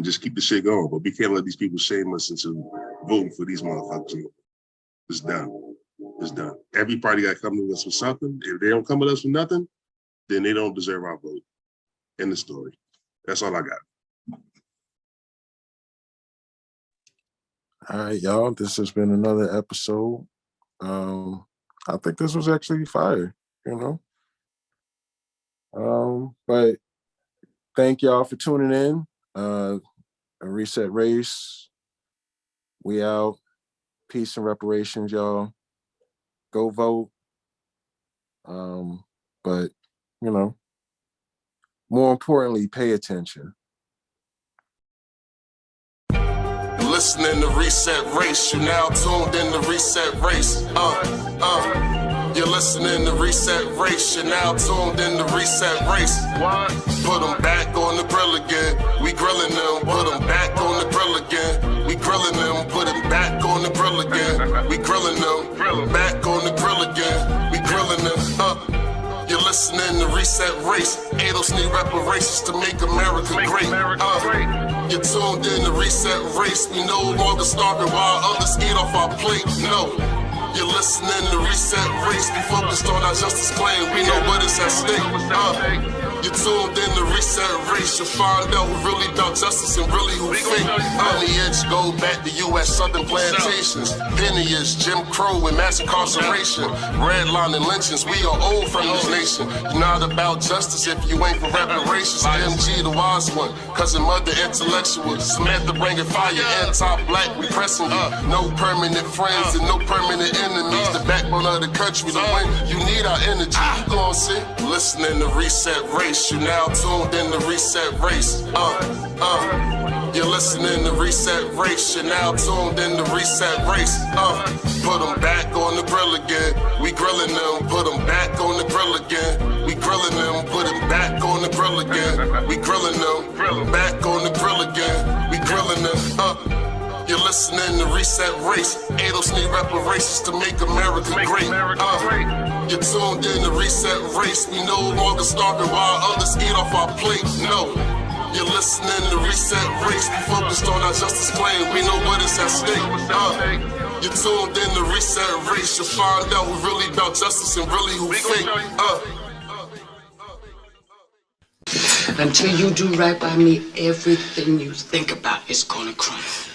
just keep the shit going. But we can't let these people shame us into voting for these motherfuckers. It's done. It's done. Every party got to come to us for something. If they don't come with us for nothing, then they don't deserve our vote. End the story. That's all I got. All right, y'all. This has been another episode. I think this was actually fire, you know. But thank y'all for tuning in. A Reset Race. We out. Peace and reparations, y'all. Go vote. But you know, more importantly, pay attention. Listening to Reset Race, you now tuned in to Reset Race. You're listening to Reset Race, you're now tuned in to Reset Race. What? Put them back on the grill again. We grilling them, put them back on the grill again. We grilling them, put them back on the grill again. We grilling them, back on the grill again. We grilling them, You're listening to Reset Race. ADOS need reparations to make America great. You're tuned in to Reset Race. We no longer starving while others eat off our plate. No. You're listening to Reset Race. We focused on our justice claim. We know what is at stake. You're tuned in to Reset Race. You'll find out who really about justice and really who fake. Lineage go back to US Southern plantations. Pennies, Jim Crow, and mass incarceration. Redline and lynchings. We are old from this nation. You're not about justice if you ain't for reparations. MG the wise one, cousin mother intellectual. Samantha bringing fire, anti-black, we pressing you. No permanent friends and no permanent enemies. The backbone of the country, the win. You need our energy. You gon' see. Listening to Reset Race. You now tuned in to Reset Race. You're listening to Reset Race. You're now tuned in to Reset Race. Put them back on the grill again. We grilling them. Put them back on the grill again. We grilling them. Put them back on the grill again. We grilling them. Back on the grill again. We grilling them. You're listening to Reset Race. ADOS need reparations to make America great. You're tuned in to Reset Race. We no longer starving while others eat off our plate. No. You're listening to Reset Race. We focused on our justice claim. We know what is at stake. You're tuned in to Reset Race. You'll find out who really about justice and really who fake. Until you do right by me, everything you think about is gonna crumble.